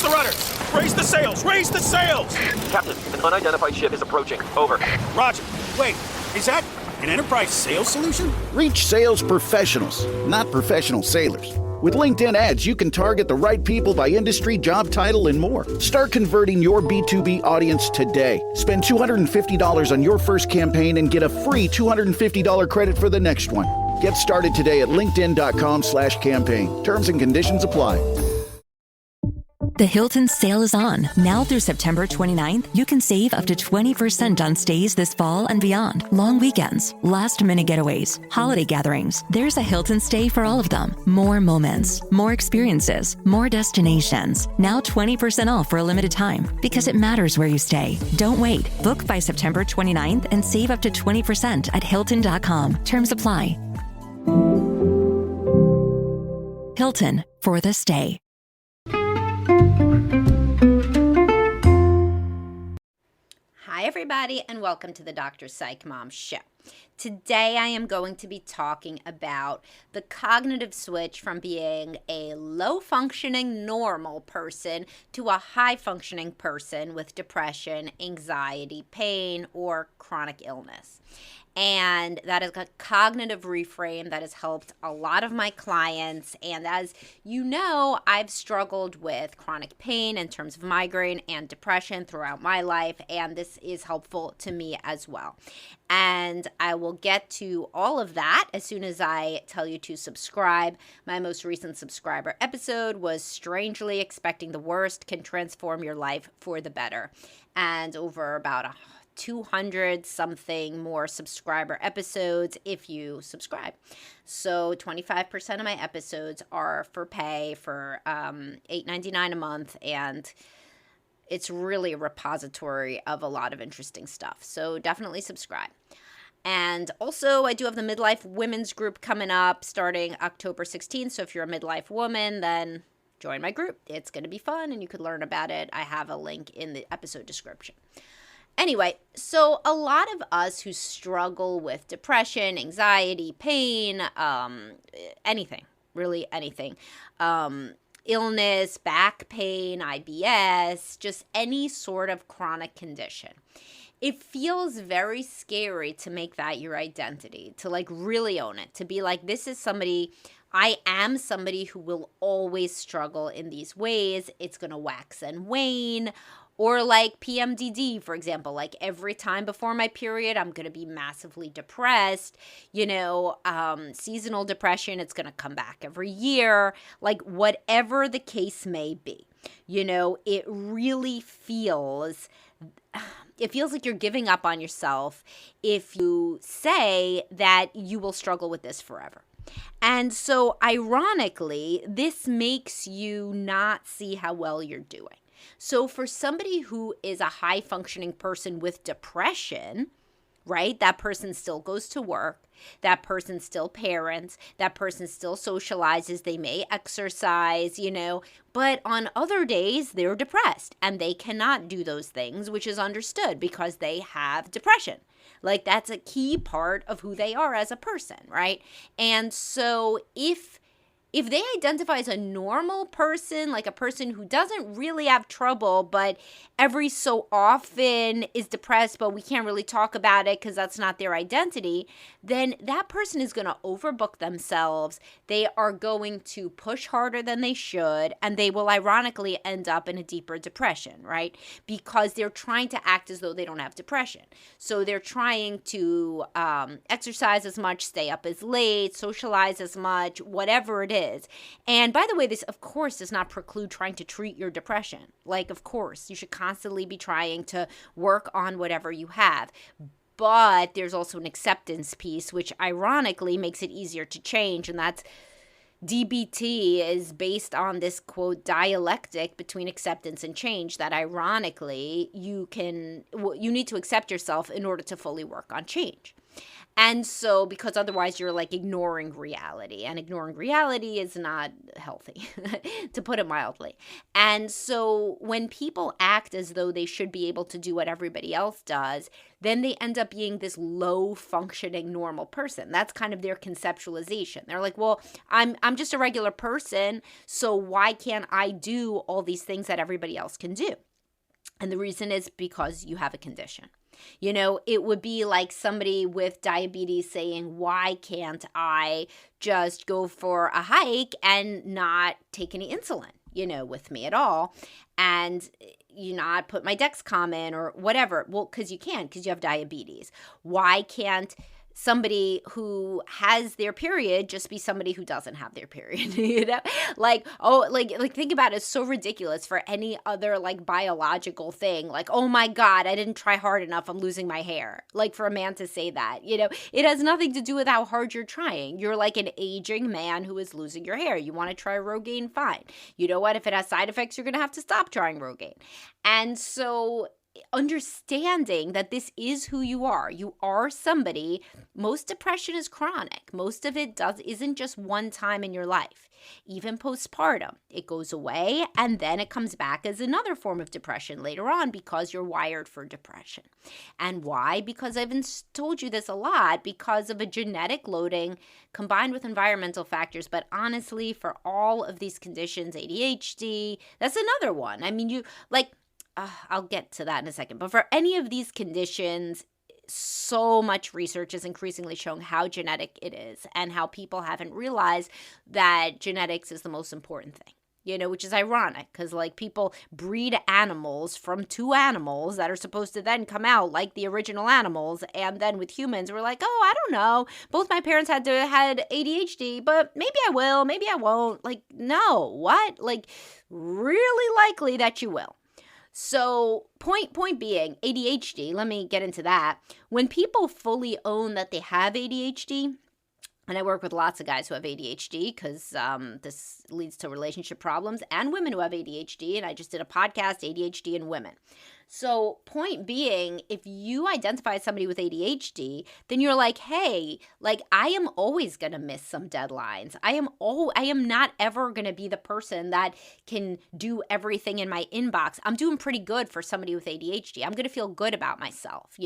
the rudder! Raise the sails! Raise the sails! Captain, an unidentified ship is approaching. Over. Roger. Wait, is that an enterprise sales solution? Reach sales professionals, not professional sailors. With LinkedIn ads, you can target the right people by industry, job title, and more. Start converting your B2B audience today. Spend $250 on your first campaign and get a free $250 credit for the next one. Get started today at linkedin.com/campaign. Terms and conditions apply. The Hilton sale is on. Now through September 29th, you can save up to 20% on stays this fall and beyond. Long weekends, last-minute getaways, holiday gatherings. There's a Hilton stay for all of them. More moments, more experiences, more destinations. Now 20% off for a limited time because it matters where you stay. Don't wait. Book by September 29th and save up to 20% at Hilton.com. Terms apply. Hilton for the stay. Hi, everybody, and welcome to the Dr. Psych Mom Show. Today, I am going to be talking about the cognitive switch from being a low-functioning normal person to a high-functioning person with depression, anxiety, pain, or chronic illness. And that is a cognitive reframe that has helped a lot of my clients. And as you know, I've struggled with chronic pain in terms of migraine and depression throughout my life, and this is helpful to me as well. And I will get to all of that as soon as I tell you to subscribe. My most recent subscriber episode was Strangely Expecting the Worst Can Transform Your Life for the Better. And over about 200 something more subscriber episodes if you subscribe. So 25% of my episodes are for pay for $8.99 a month, and it's really a repository of a lot of interesting stuff. So definitely subscribe. And also, I do have the Midlife Women's Group coming up starting October 16th. So if you're a midlife woman, then join my group. It's going to be fun, and you could learn about it. I have a link in the episode description. Anyway, so a lot of us who struggle with depression, anxiety, pain, anything, really anything, illness, back pain, IBS, just any sort of chronic condition. It feels very scary to make that your identity, to like really own it, to be like, this is somebody, I am somebody who will always struggle in these ways. It's going to wax and wane. Or like PMDD, for example, like every time before my period, I'm going to be massively depressed. Seasonal depression, it's going to come back every year. Like whatever the case may be, it really feels like you're giving up on yourself if you say that you will struggle with this forever. And so ironically, this makes you not see how well you're doing. So for somebody who is a high-functioning person with depression, right, that person still goes to work, that person still parents, that person still socializes, they may exercise, but on other days they're depressed and they cannot do those things, which is understood because they have depression. Like that's a key part of who they are as a person, right? And so if they identify as a normal person, like a person who doesn't really have trouble, but every so often is depressed, but we can't really talk about it because that's not their identity, then that person is going to overbook themselves. They are going to push harder than they should, and they will ironically end up in a deeper depression, right? Because they're trying to act as though they don't have depression. So they're trying to exercise as much, stay up as late, socialize as much, whatever it is. And by the way, this, of course, does not preclude trying to treat your depression. Like, of course, you should constantly be trying to work on whatever you have. But there's also an acceptance piece, which ironically makes it easier to change. And that's DBT is based on this, quote, dialectic between acceptance and change that ironically you need to accept yourself in order to fully work on change. And so, because otherwise you're like ignoring reality, and ignoring reality is not healthy, to put it mildly. And so, when people act as though they should be able to do what everybody else does, then they end up being this low functioning normal person. That's kind of their conceptualization. They're like, well, I'm just a regular person, so why can't I do all these things that everybody else can do? And the reason is because you have a condition. You know, it would be like somebody with diabetes saying, why can't I just go for a hike and not take any insulin, with me at all, and not put my Dexcom in or whatever? Well, because you can, because you have diabetes. Why can't somebody who has their period just be somebody who doesn't have their period? Like think about it. It's so ridiculous for any other like biological thing. Like, oh my God, I didn't try hard enough, I'm losing my hair. Like, for a man to say that, it has nothing to do with how hard you're trying. You're like an aging man who is losing your hair. You want to try Rogaine? Fine. You know what? If it has side effects, you're going to have to stop trying Rogaine. And so understanding that this is who you are somebody. Most depression is chronic. Most of it isn't just one time in your life. Even postpartum, it goes away and then it comes back as another form of depression later on because you're wired for depression. And why? Because I've told you this a lot, because of a genetic loading combined with environmental factors. But honestly, for all of these conditions, ADHD, that's another one. I mean, I'll get to that in a second. But for any of these conditions, so much research is increasingly showing how genetic it is and how people haven't realized that genetics is the most important thing, which is ironic because like people breed animals from two animals that are supposed to then come out like the original animals. And then with humans, we're like, oh, I don't know. Both my parents had ADHD, but maybe I will, maybe I won't. Like, no, what? Like, really likely that you will. So point being, ADHD, let me get into that. When people fully own that they have ADHD, and I work with lots of guys who have ADHD because this leads to relationship problems, and women who have ADHD, and I just did a podcast, ADHD and women. So point being, if you identify as somebody with ADHD, then you're like, hey, like I am always going to miss some deadlines. I am not ever going to be the person that can do everything in my inbox. I'm doing pretty good for somebody with ADHD. I'm going to feel good about myself,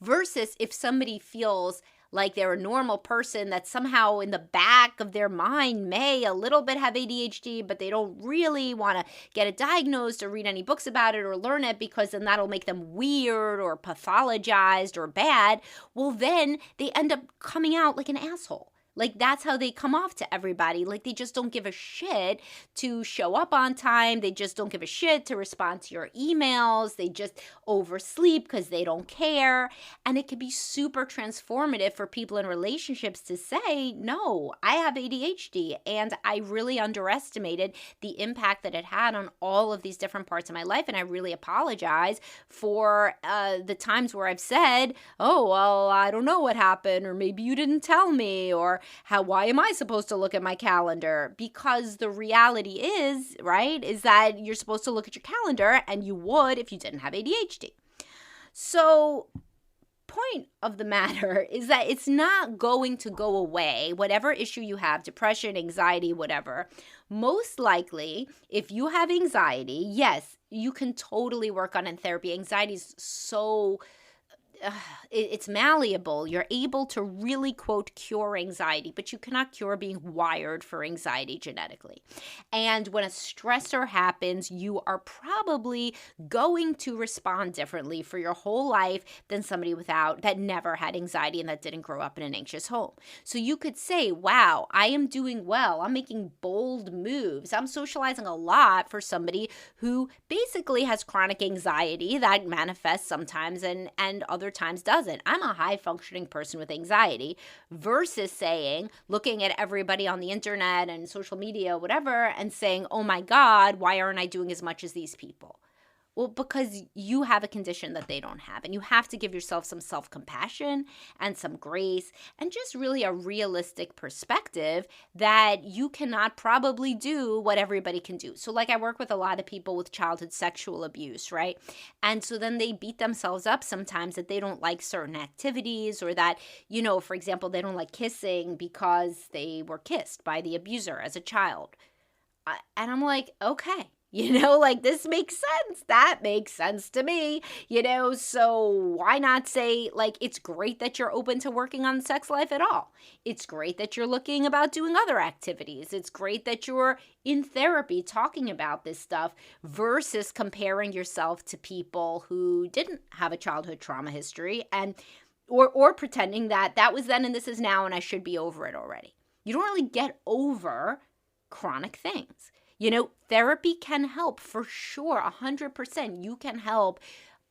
versus if somebody feels like they're a normal person that somehow in the back of their mind may a little bit have ADHD, but they don't really want to get it diagnosed or read any books about it or learn it because then that'll make them weird or pathologized or bad. Well, then they end up coming out like an asshole. Like, that's how they come off to everybody. Like, they just don't give a shit to show up on time. They just don't give a shit to respond to your emails. They just oversleep because they don't care. And it can be super transformative for people in relationships to say, no, I have ADHD. And I really underestimated the impact that it had on all of these different parts of my life. And I really apologize for the times where I've said, oh, well, I don't know what happened, or maybe you didn't tell me, or why am I supposed to look at my calendar? Because the reality is, right, is that you're supposed to look at your calendar, and you would if you didn't have ADHD. So point of the matter is that it's not going to go away, whatever issue you have, depression, anxiety, whatever. Most likely, if you have anxiety, yes, you can totally work on it in therapy. Anxiety is so it's malleable. You're able to really, quote, cure anxiety, but you cannot cure being wired for anxiety genetically. And when a stressor happens, you are probably going to respond differently for your whole life than somebody that never had anxiety and that didn't grow up in an anxious home. So you could say, wow, I am doing well. I'm making bold moves. I'm socializing a lot for somebody who basically has chronic anxiety that manifests sometimes and other times doesn't. I'm a high functioning person with anxiety versus saying, looking at everybody on the internet and social media, whatever, and saying, oh my God, why aren't I doing as much as these people? Well, because you have a condition that they don't have, and you have to give yourself some self-compassion and some grace and just really a realistic perspective that you cannot probably do what everybody can do. So like I work with a lot of people with childhood sexual abuse, right? And so then they beat themselves up sometimes that they don't like certain activities, or that, for example, they don't like kissing because they were kissed by the abuser as a child. And I'm like, okay. Like this makes sense. That makes sense to me, so why not say, like, it's great that you're open to working on sex life at all. It's great that you're looking about doing other activities. It's great that you're in therapy talking about this stuff versus comparing yourself to people who didn't have a childhood trauma history and or pretending that was then and this is now and I should be over it already. You don't really get over chronic things. Therapy can help for sure, 100%. You can help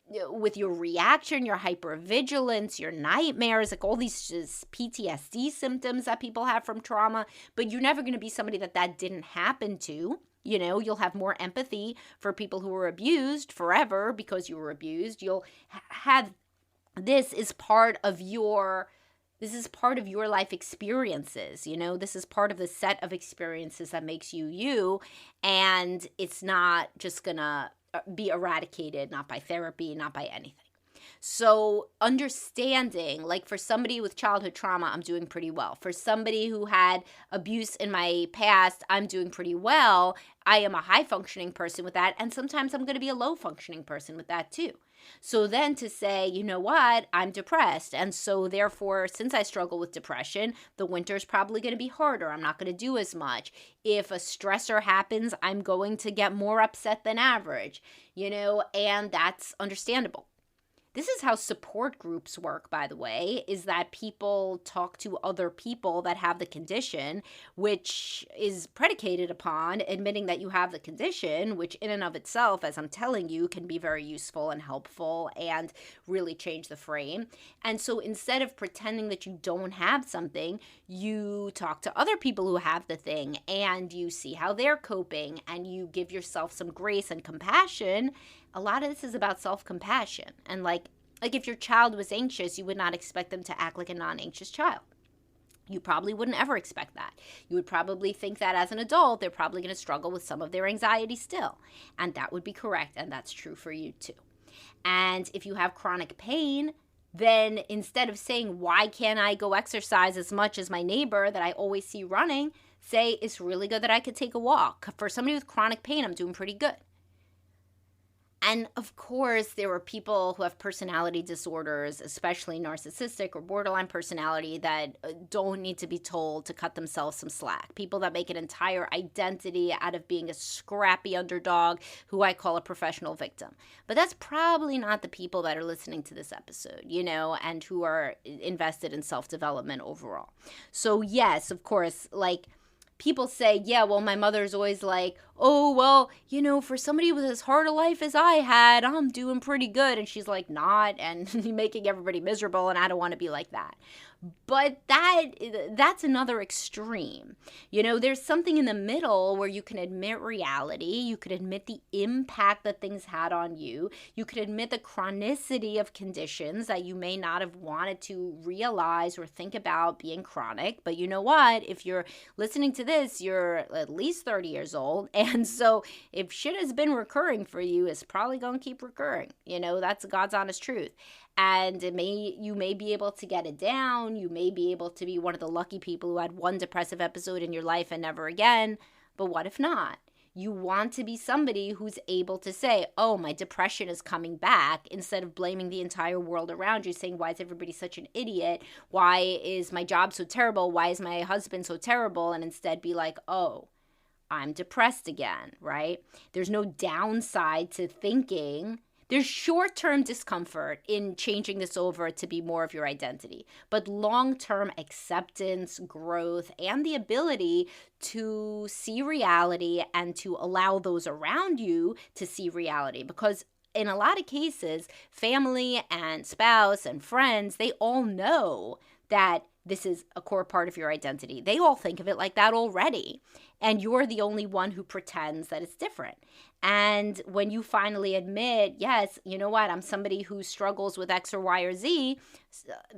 with your reaction, your hypervigilance, your nightmares, like all these just PTSD symptoms that people have from trauma, but you're never going to be somebody that didn't happen to. You'll have more empathy for people who were abused forever because you were abused. You'll have, this is part of your life experiences, this is part of the set of experiences that makes you you, and it's not just gonna be eradicated, not by therapy, not by anything. So understanding, like for somebody with childhood trauma, I'm doing pretty well. For somebody who had abuse in my past, I'm doing pretty well. I am a high functioning person with that, and sometimes I'm going to be a low functioning person with that too. So then to say, you know what, I'm depressed, and so therefore, since I struggle with depression, the winter's probably going to be harder. I'm not going to do as much. If a stressor happens, I'm going to get more upset than average, and that's understandable. This is how support groups work, by the way, is that people talk to other people that have the condition, which is predicated upon admitting that you have the condition, which in and of itself, as I'm telling you, can be very useful and helpful and really change the frame. And so instead of pretending that you don't have something, you talk to other people who have the thing and you see how they're coping and you give yourself some grace and compassion. A lot of this is about self-compassion. And like if your child was anxious, you would not expect them to act like a non-anxious child. You probably wouldn't ever expect that. You would probably think that as an adult, they're probably going to struggle with some of their anxiety still. And that would be correct. And that's true for you too. And if you have chronic pain, then instead of saying, why can't I go exercise as much as my neighbor that I always see running, say, it's really good that I could take a walk. For somebody with chronic pain, I'm doing pretty good. And of course, there are people who have personality disorders, especially narcissistic or borderline personality, that don't need to be told to cut themselves some slack. People that make an entire identity out of being a scrappy underdog, who I call a professional victim. But that's probably not the people that are listening to this episode, and who are invested in self-development overall. So yes, of course, like, people say, yeah, well, my mother's always like, oh, well, for somebody with as hard a life as I had, I'm doing pretty good. And she's like, not, and making everybody miserable, and I don't want to be like that. But that's another extreme. There's something in the middle where you can admit reality. You could admit the impact that things had on you. You could admit the chronicity of conditions that you may not have wanted to realize or think about being chronic. But you know what? If you're listening to this, you're at least 30 years old. And so if shit has been recurring for you, it's probably going to keep recurring. That's God's honest truth. And you may be able to get it down. You may be able to be one of the lucky people who had one depressive episode in your life and never again. But what if not? You want to be somebody who's able to say, oh, my depression is coming back, instead of blaming the entire world around you, saying, why is everybody such an idiot? Why is my job so terrible? Why is my husband so terrible? And instead be like, oh, I'm depressed again, right? There's no downside to thinking. There's short-term discomfort in changing this over to be more of your identity, but long-term acceptance, growth, and the ability to see reality and to allow those around you to see reality. Because in a lot of cases, family and spouse and friends, they all know that this is a core part of your identity. They all think of it like that already. and you're the only one who pretends that it's different. And when you finally admit, yes, you know what, I'm somebody who struggles with X or Y or Z,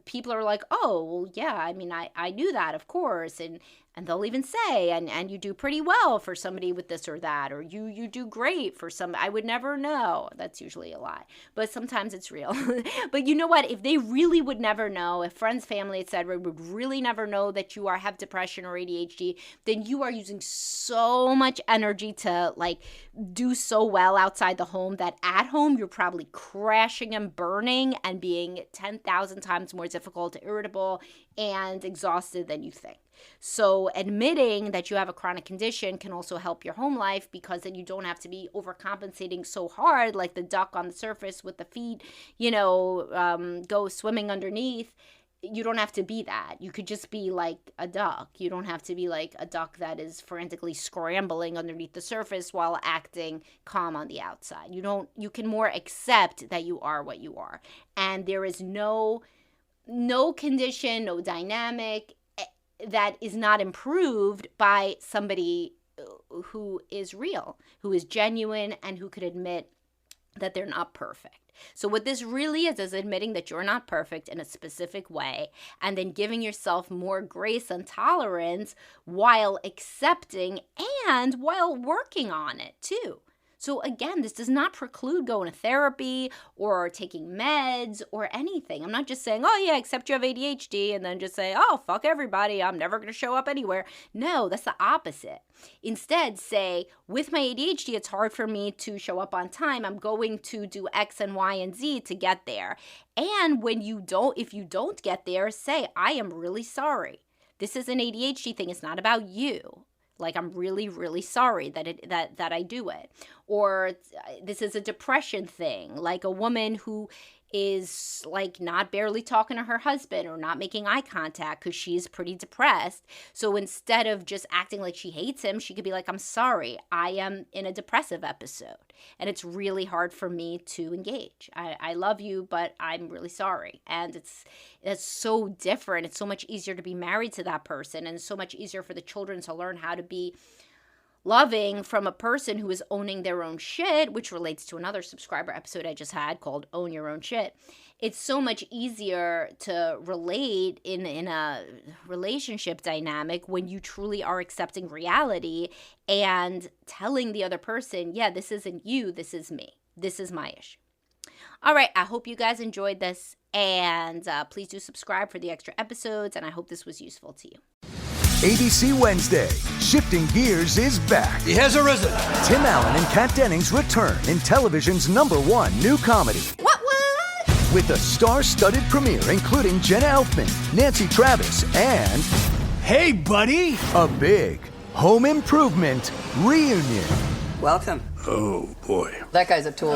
people are like, oh, well, yeah, I mean, I knew that, of course. And they'll even say, and you do pretty well for somebody with this or that, or you do great for some, I would never know. That's usually a lie, but sometimes it's real. But you know what? If they really would never know, if friends, family, etc., would really never know that you have depression or ADHD, then you are using so much energy to like do so well outside the home that at home you're probably crashing and burning and being 10,000 times more difficult, irritable, and exhausted than you think. So admitting that you have a chronic condition can also help your home life, because then you don't have to be overcompensating so hard like the duck on the surface with the feet, go swimming underneath. You don't have to be that. You could just be like a duck. You don't have to be like a duck that is frantically scrambling underneath the surface while acting calm on the outside. You can more accept that you are what you are. And there is no condition, no dynamic that is not improved by somebody who is real, who is genuine, and who could admit that they're not perfect. So what this really is admitting that you're not perfect in a specific way, and then giving yourself more grace and tolerance while accepting and while working on it too. So again, this does not preclude going to therapy or taking meds or anything. I'm not just saying, oh yeah, accept you have ADHD, and then just say, oh, fuck everybody, I'm never going to show up anywhere. No, that's the opposite. Instead, say, with my ADHD, it's hard for me to show up on time. I'm going to do X and Y and Z to get there. And if you don't get there, say, I am really sorry. This is an ADHD thing. It's not about you. Like, I'm really, really sorry that I do it. Or this is a depression thing, like a woman who is like not barely talking to her husband or not making eye contact because she's pretty depressed. So instead of just acting like she hates him, she could be like, I'm sorry, I am in a depressive episode and it's really hard for me to engage. I love you, but I'm really sorry. And it's so different. It's so much easier to be married to that person, and so much easier for the children to learn how to be loving from a person who is owning their own shit, which relates to another subscriber episode I just had called Own Your Own Shit. It's so much easier to relate in a relationship dynamic when you truly are accepting reality and telling the other person, yeah, this isn't you, this is me. This is my issue. All right, I hope you guys enjoyed this, and please do subscribe for the extra episodes, and I hope this was useful to you. ABC Wednesday, Shifting Gears is back. He has arisen. Tim Allen and Kat Dennings return in television's #1 new comedy. What? With a star-studded premiere including Jenna Elfman, Nancy Travis, and... Hey, buddy. A big home improvement reunion. Welcome. Oh, boy. That guy's a tool.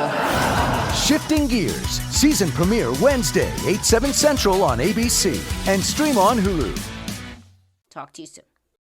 Shifting Gears, season premiere Wednesday, 8/7 Central on ABC, and stream on Hulu. Talk to you soon.